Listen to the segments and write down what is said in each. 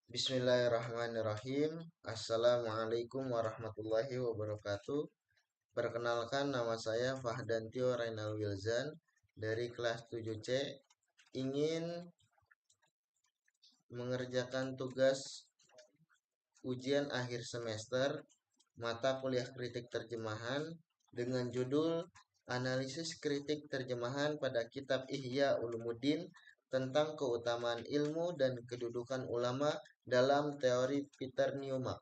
Bismillahirrahmanirrahim. Assalamualaikum warahmatullahi wabarakatuh. Perkenalkan, nama saya Fahdantio Rainal Wilzan dari kelas 7C. Ingin mengerjakan tugas ujian akhir semester mata kuliah kritik terjemahan dengan judul Analisis Kritik Terjemahan pada Kitab Ihya Ulumuddin tentang keutamaan ilmu dan kedudukan ulama dalam teori Peter Newmark.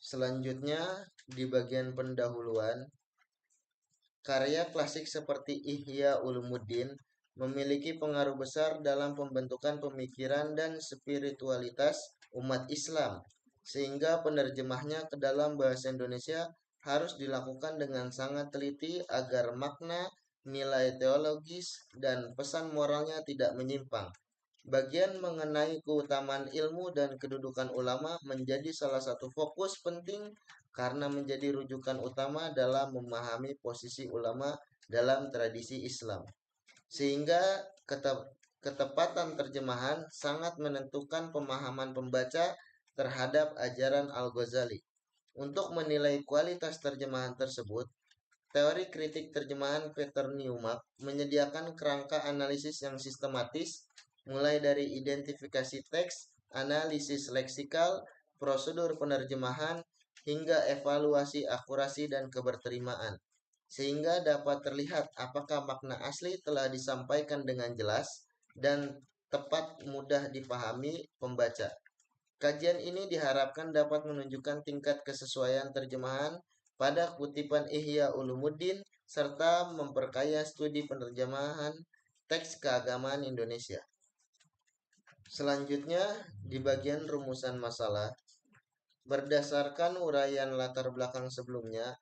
Selanjutnya, di bagian pendahuluan, karya klasik seperti Ihya Ulumuddin memiliki pengaruh besar dalam pembentukan pemikiran dan spiritualitas umat Islam, sehingga penerjemahnya ke dalam bahasa Indonesia harus dilakukan dengan sangat teliti agar makna, nilai teologis, dan pesan moralnya tidak menyimpang. Bagian mengenai keutamaan ilmu dan kedudukan ulama menjadi salah satu fokus penting karena menjadi rujukan utama dalam memahami posisi ulama dalam tradisi Islam. Sehingga ketepatan terjemahan sangat menentukan pemahaman pembaca terhadap ajaran Al-Ghazali. Untuk menilai kualitas terjemahan tersebut, teori kritik terjemahan Peter Newmark menyediakan kerangka analisis yang sistematis, mulai dari identifikasi teks, analisis leksikal, prosedur penerjemahan, hingga evaluasi akurasi dan keberterimaan, sehingga dapat terlihat apakah makna asli telah disampaikan dengan jelas dan tepat mudah dipahami pembaca. Kajian ini diharapkan dapat menunjukkan tingkat kesesuaian terjemahan pada kutipan Ihya Ulumuddin serta memperkaya studi penerjemahan teks keagamaan Indonesia. Selanjutnya, di bagian rumusan masalah, berdasarkan uraian latar belakang sebelumnya,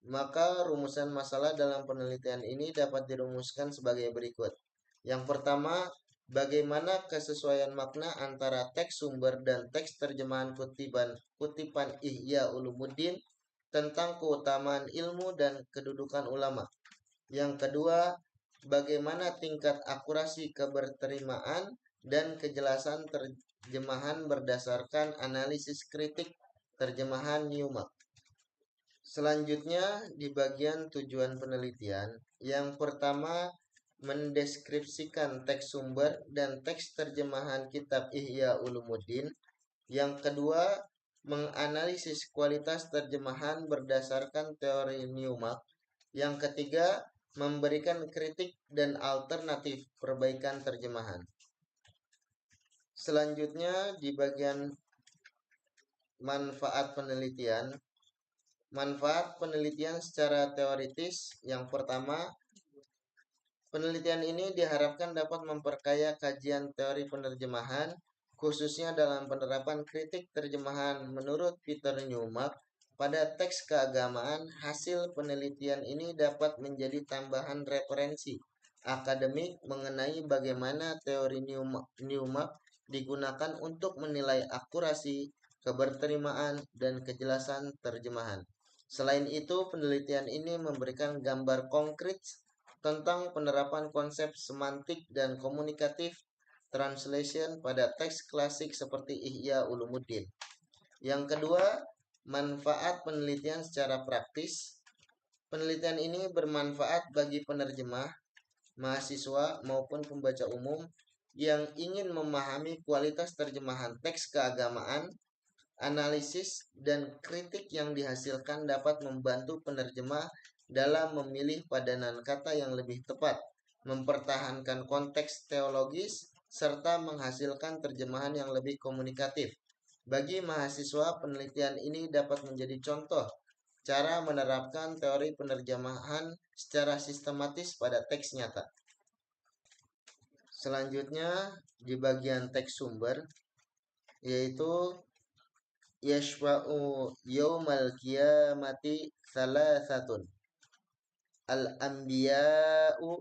maka rumusan masalah dalam penelitian ini dapat dirumuskan sebagai berikut. Yang pertama, bagaimana kesesuaian makna antara teks sumber dan teks terjemahan kutipan Ihya Ulumuddin tentang keutamaan ilmu dan kedudukan ulama. Yang kedua, bagaimana tingkat akurasi keberterimaan dan kejelasan terjemahan berdasarkan analisis kritik terjemahan Newmark. Selanjutnya, di bagian tujuan penelitian, yang pertama mendeskripsikan teks sumber dan teks terjemahan kitab Ihya Ulumuddin. Yang kedua, menganalisis kualitas terjemahan berdasarkan teori Newmark. Yang ketiga, memberikan kritik dan alternatif perbaikan terjemahan. Selanjutnya, di bagian manfaat penelitian, manfaat penelitian secara teoritis. Yang pertama, penelitian ini diharapkan dapat memperkaya kajian teori penerjemahan, khususnya dalam penerapan kritik terjemahan menurut Peter Newmark pada teks keagamaan. Hasil penelitian ini dapat menjadi tambahan referensi akademik mengenai bagaimana teori Newmark digunakan untuk menilai akurasi, keberterimaan, dan kejelasan terjemahan. Selain itu, penelitian ini memberikan gambar konkret tentang penerapan konsep semantik dan komunikatif translation pada teks klasik seperti Ihya Ulumuddin. Yang kedua, manfaat penelitian secara praktis. Penelitian ini bermanfaat bagi penerjemah, mahasiswa, maupun pembaca umum yang ingin memahami kualitas terjemahan teks keagamaan. Analisis dan kritik yang dihasilkan dapat membantu penerjemah dalam memilih padanan kata yang lebih tepat, mempertahankan konteks teologis, serta menghasilkan terjemahan yang lebih komunikatif. Bagi mahasiswa, penelitian ini dapat menjadi contoh cara menerapkan teori penerjemahan secara sistematis pada teks nyata. Selanjutnya, di bagian teks sumber, yaitu yashfa'u yaumal qiyamati salasatun al-anbiya'u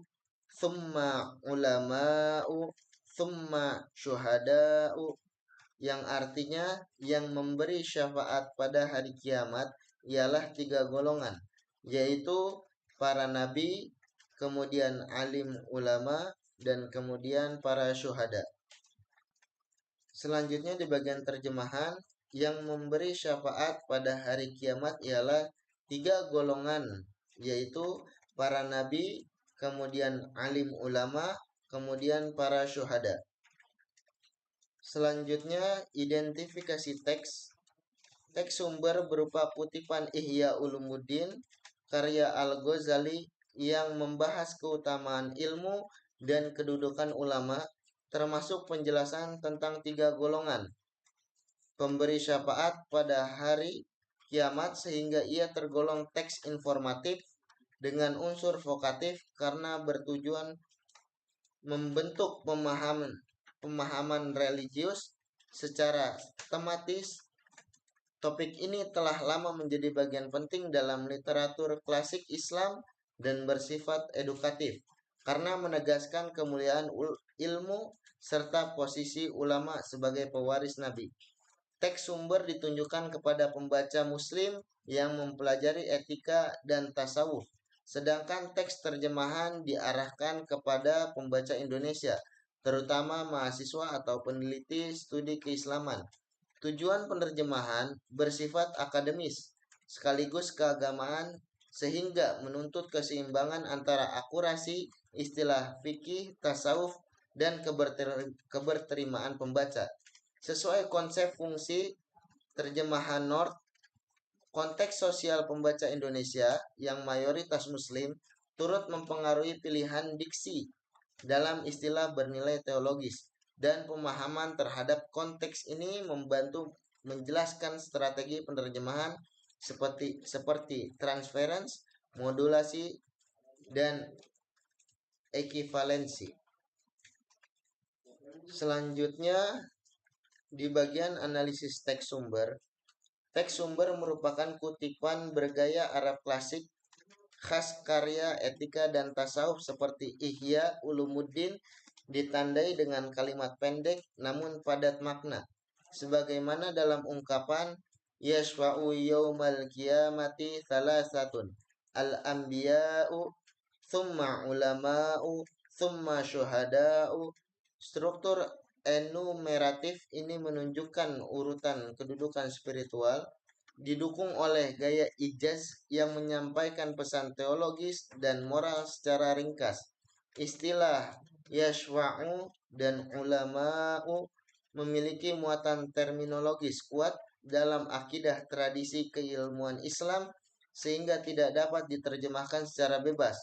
thumma ulama'u thumma syuhada'u, yang artinya yang memberi syafaat pada hari kiamat ialah 3 golongan, yaitu para nabi, kemudian alim ulama, dan kemudian para syuhada. Selanjutnya di bagian terjemahan, yang memberi syafaat pada hari kiamat ialah 3 golongan, yaitu para nabi, kemudian alim ulama, kemudian para syuhada. Selanjutnya identifikasi teks. Teks sumber berupa kutipan Ihya Ulumuddin karya Al-Ghazali yang membahas keutamaan ilmu dan kedudukan ulama, termasuk penjelasan tentang 3 golongan pemberi syafaat pada hari kiamat, sehingga ia tergolong teks informatif dengan unsur vokatif karena bertujuan membentuk pemahaman religius secara tematis. Topik ini telah lama menjadi bagian penting dalam literatur klasik Islam dan bersifat edukatif karena menegaskan kemuliaan ilmu serta posisi ulama sebagai pewaris Nabi. Teks sumber ditunjukkan kepada pembaca muslim yang mempelajari etika dan tasawuf, sedangkan teks terjemahan diarahkan kepada pembaca Indonesia, terutama mahasiswa atau peneliti studi keislaman. Tujuan penerjemahan bersifat akademis sekaligus keagamaan, sehingga menuntut keseimbangan antara akurasi istilah fikih, tasawuf, dan keberterimaan pembaca. Sesuai konsep fungsi terjemahan North, konteks sosial pembaca Indonesia yang mayoritas muslim turut mempengaruhi pilihan diksi dalam istilah bernilai teologis, dan pemahaman terhadap konteks ini membantu menjelaskan strategi penerjemahan seperti transference, modulasi, dan ekivalensi. Selanjutnya di bagian analisis teks sumber. Teks sumber merupakan kutipan bergaya Arab klasik khas karya etika dan tasawuf seperti Ihya Ulumuddin, ditandai dengan kalimat pendek namun padat makna. Sebagaimana dalam ungkapan yashfa'u yaumal qiyamati thalathatun al-anbiya'u thumma ulama'u thumma syuhada'u. Struktur enumeratif ini menunjukkan urutan kedudukan spiritual, didukung oleh gaya ijaz yang menyampaikan pesan teologis dan moral secara ringkas. Istilah yashwa'u dan ulama'u memiliki muatan terminologis kuat dalam akidah tradisi keilmuan Islam sehingga tidak dapat diterjemahkan secara bebas.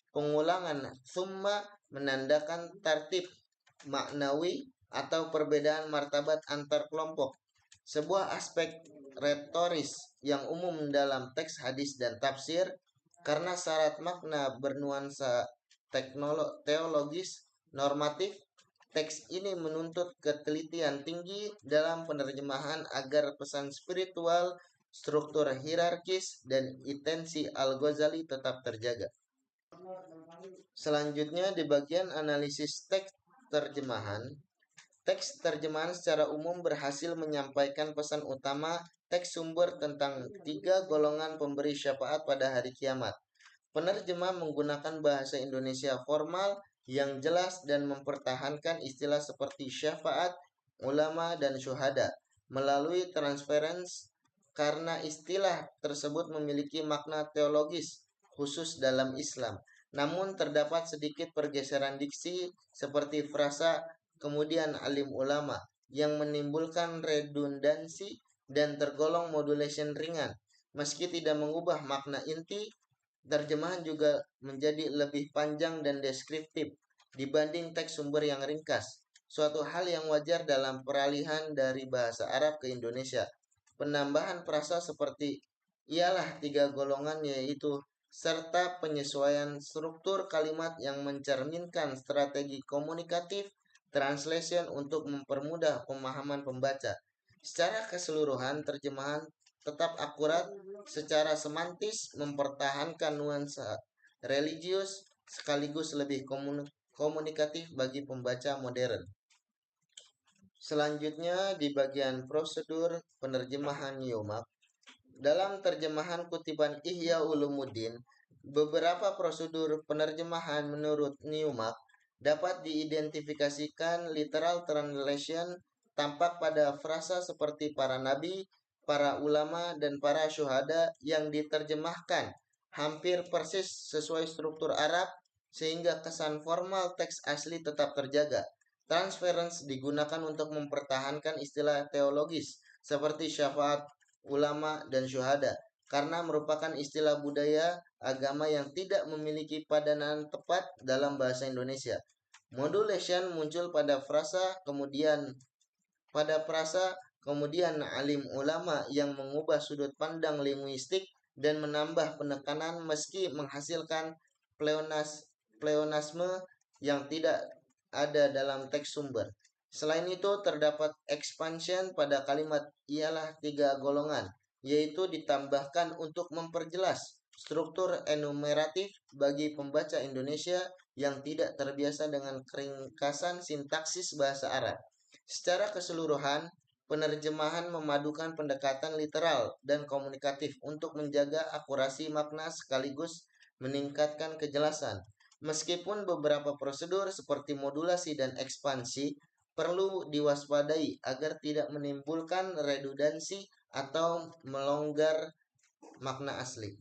Pengulangan thumma menandakan tertib maknawi atau perbedaan martabat antar kelompok, sebuah aspek retoris yang umum dalam teks hadis dan tafsir. Karena syarat makna bernuansa teologis normatif, teks ini menuntut ketelitian tinggi dalam penerjemahan agar pesan spiritual, struktur hierarkis, dan intensi Al-Ghazali tetap terjaga. Selanjutnya di bagian analisis teks terjemahan. Teks terjemahan secara umum berhasil menyampaikan pesan utama teks sumber tentang 3 golongan pemberi syafaat pada hari kiamat. Penerjemah menggunakan bahasa Indonesia formal yang jelas dan mempertahankan istilah seperti syafaat, ulama, dan syuhada melalui transference karena istilah tersebut memiliki makna teologis khusus dalam Islam. Namun terdapat sedikit pergeseran diksi seperti frasa kemudian alim ulama yang menimbulkan redundansi dan tergolong modulation ringan. Meski tidak mengubah makna inti, terjemahan juga menjadi lebih panjang dan deskriptif dibanding teks sumber yang ringkas, suatu hal yang wajar dalam peralihan dari bahasa Arab ke Indonesia. Penambahan frasa seperti ialah 3 golongan yaitu serta penyesuaian struktur kalimat yang mencerminkan strategi komunikatif translation untuk mempermudah pemahaman pembaca. Secara keseluruhan, terjemahan tetap akurat secara semantis, mempertahankan nuansa religius sekaligus lebih komunikatif bagi pembaca modern. Selanjutnya di bagian prosedur penerjemahan Newmark. Dalam terjemahan kutipan Ihya Ulumuddin, beberapa prosedur penerjemahan menurut Newmark dapat diidentifikasikan literal translation tampak pada frasa seperti para nabi, para ulama, dan para syuhada yang diterjemahkan hampir persis sesuai struktur Arab sehingga kesan formal teks asli tetap terjaga. Transference digunakan untuk mempertahankan istilah teologis seperti syafaat ulama dan syuhada karena merupakan istilah budaya agama yang tidak memiliki padanan tepat dalam bahasa Indonesia. Modulation muncul pada frasa kemudian alim ulama yang mengubah sudut pandang linguistik dan menambah penekanan meski menghasilkan pleonasme yang tidak ada dalam teks sumber. Selain itu terdapat expansion pada kalimat ialah tiga golongan, yaitu ditambahkan untuk memperjelas struktur enumeratif bagi pembaca Indonesia yang tidak terbiasa dengan keringkasan sintaksis bahasa Arab. Secara keseluruhan, penerjemahan memadukan pendekatan literal dan komunikatif untuk menjaga akurasi makna sekaligus meningkatkan kejelasan. Meskipun beberapa prosedur seperti modulasi dan ekspansi perlu diwaspadai agar tidak menimbulkan redundansi atau melonggar makna asli.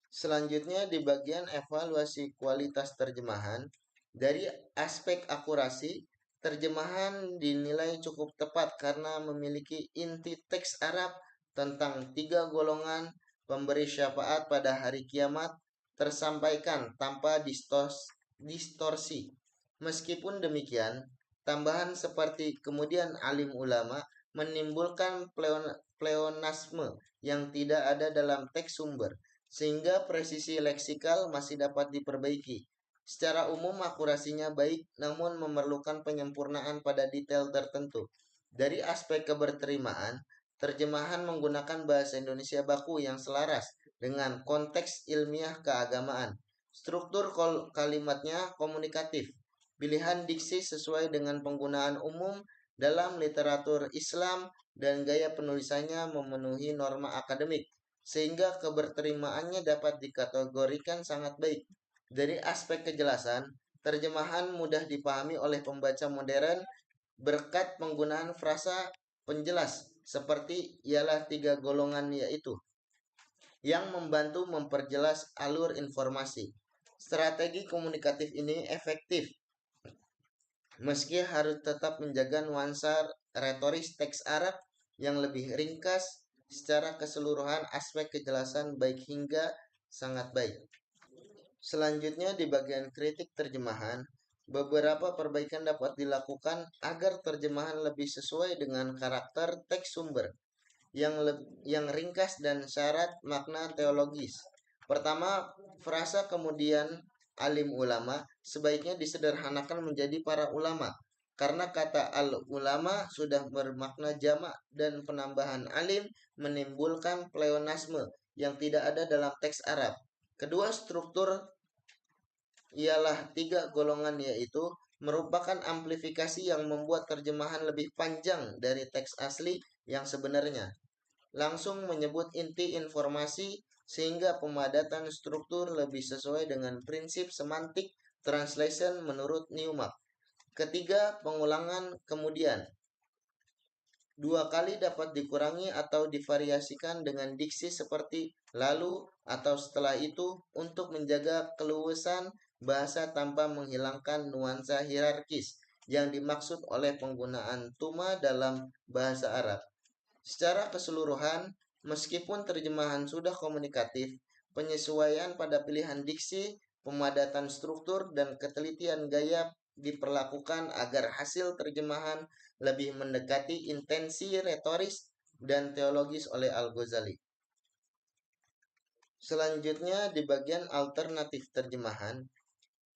Selanjutnya di bagian evaluasi kualitas terjemahan, dari aspek akurasi, terjemahan dinilai cukup tepat karena memiliki inti teks Arab tentang tiga golongan pemberi syafaat pada hari kiamat tersampaikan tanpa distorsi. Meskipun demikian, tambahan seperti kemudian alim ulama menimbulkan pleonasme yang tidak ada dalam teks sumber sehingga presisi leksikal masih dapat diperbaiki. Secara umum akurasinya baik, namun memerlukan penyempurnaan pada detail tertentu. Dari aspek keberterimaan, terjemahan menggunakan bahasa Indonesia baku yang selaras dengan konteks ilmiah keagamaan. Struktur kalimatnya komunikatif. Pilihan diksi sesuai dengan penggunaan umum dalam literatur Islam dan gaya penulisannya memenuhi norma akademik sehingga keberterimaannya dapat dikategorikan sangat baik. Dari aspek kejelasan, terjemahan mudah dipahami oleh pembaca modern berkat penggunaan frasa penjelas seperti ialah tiga golongan yaitu yang membantu memperjelas alur informasi. Strategi komunikatif ini efektif meski harus tetap menjaga nuansa retoris teks Arab yang lebih ringkas. Secara keseluruhan aspek kejelasan baik hingga sangat baik. Selanjutnya di bagian kritik terjemahan, beberapa perbaikan dapat dilakukan agar terjemahan lebih sesuai dengan karakter teks sumber yang ringkas dan syarat makna teologis. Pertama, frasa kemudian alim ulama sebaiknya disederhanakan menjadi para ulama karena kata al-ulama sudah bermakna jamak dan penambahan alim menimbulkan pleonasme yang tidak ada dalam teks Arab. Kedua, struktur ialah tiga golongan yaitu merupakan amplifikasi yang membuat terjemahan lebih panjang dari teks asli yang sebenarnya. Langsung menyebut inti informasi sehingga pemadatan struktur lebih sesuai dengan prinsip semantik translation menurut Newmark. Ketiga, pengulangan kemudian. Dua kali dapat dikurangi atau divariasikan dengan diksi seperti lalu atau setelah itu untuk menjaga keluasan bahasa tanpa menghilangkan nuansa hierarkis yang dimaksud oleh penggunaan tuma dalam bahasa Arab. Secara keseluruhan, meskipun terjemahan sudah komunikatif, penyesuaian pada pilihan diksi, pemadatan struktur, dan ketelitian gaya diperlakukan agar hasil terjemahan lebih mendekati intensi retoris dan teologis oleh Al-Ghazali. Selanjutnya di bagian alternatif terjemahan,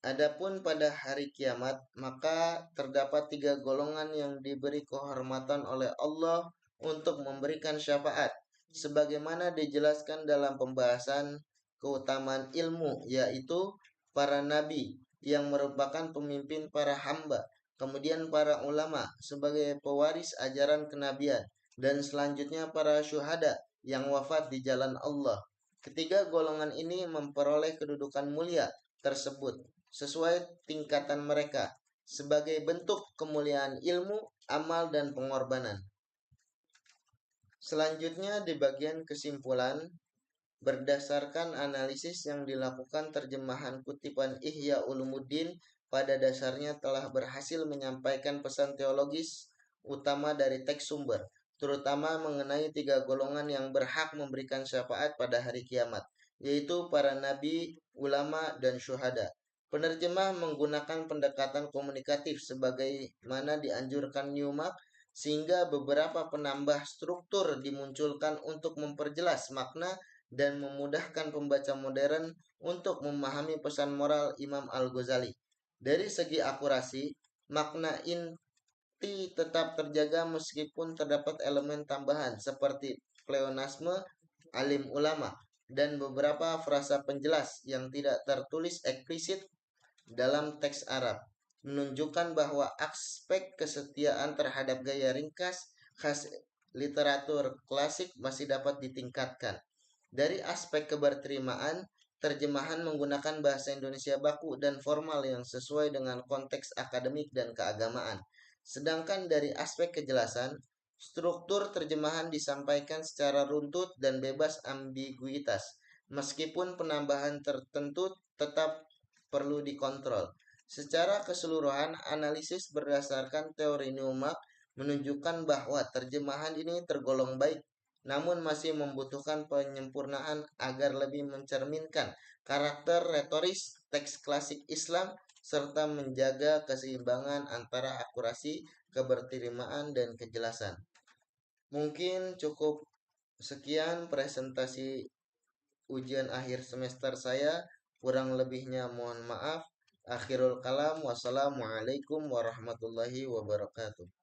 adapun pada hari kiamat, maka terdapat tiga golongan yang diberi kehormatan oleh Allah untuk memberikan syafaat, sebagaimana dijelaskan dalam pembahasan keutamaan ilmu, yaitu para nabi yang merupakan pemimpin para hamba, kemudian para ulama sebagai pewaris ajaran kenabian, dan selanjutnya para syuhada yang wafat di jalan Allah. Ketiga golongan ini memperoleh kedudukan mulia tersebut sesuai tingkatan mereka. sebagai bentuk kemuliaan ilmu, amal, dan pengorbanan. Selanjutnya di bagian kesimpulan, berdasarkan analisis yang dilakukan, terjemahan kutipan Ihya Ulumuddin pada dasarnya telah berhasil menyampaikan pesan teologis utama dari teks sumber, terutama mengenai 3 golongan yang berhak memberikan syafaat pada hari kiamat, yaitu para nabi, ulama, dan syuhada. Penerjemah menggunakan pendekatan komunikatif sebagaimana dianjurkan Newmark, sehingga beberapa penambah struktur dimunculkan untuk memperjelas makna dan memudahkan pembaca modern untuk memahami pesan moral Imam Al-Ghazali. Dari segi akurasi, makna inti tetap terjaga meskipun terdapat elemen tambahan seperti pleonasme, alim ulama, dan beberapa frasa penjelas yang tidak tertulis eksplisit dalam teks Arab, menunjukkan bahwa aspek kesetiaan terhadap gaya ringkas khas literatur klasik masih dapat ditingkatkan. Dari aspek keberterimaan, terjemahan menggunakan bahasa Indonesia baku dan formal yang sesuai dengan konteks akademik dan keagamaan. Sedangkan dari aspek kejelasan, struktur terjemahan disampaikan secara runtut dan bebas ambiguitas, meskipun penambahan tertentu tetap perlu dikontrol. Secara keseluruhan, analisis berdasarkan teori Newmark menunjukkan bahwa terjemahan ini tergolong baik, namun masih membutuhkan penyempurnaan agar lebih mencerminkan karakter retoris teks klasik Islam serta menjaga keseimbangan antara akurasi, keberterimaan, dan kejelasan. Mungkin cukup sekian presentasi ujian akhir semester saya. Kurang lebihnya mohon maaf. Akhirul kalam. Wassalamualaikum warahmatullahi wabarakatuh.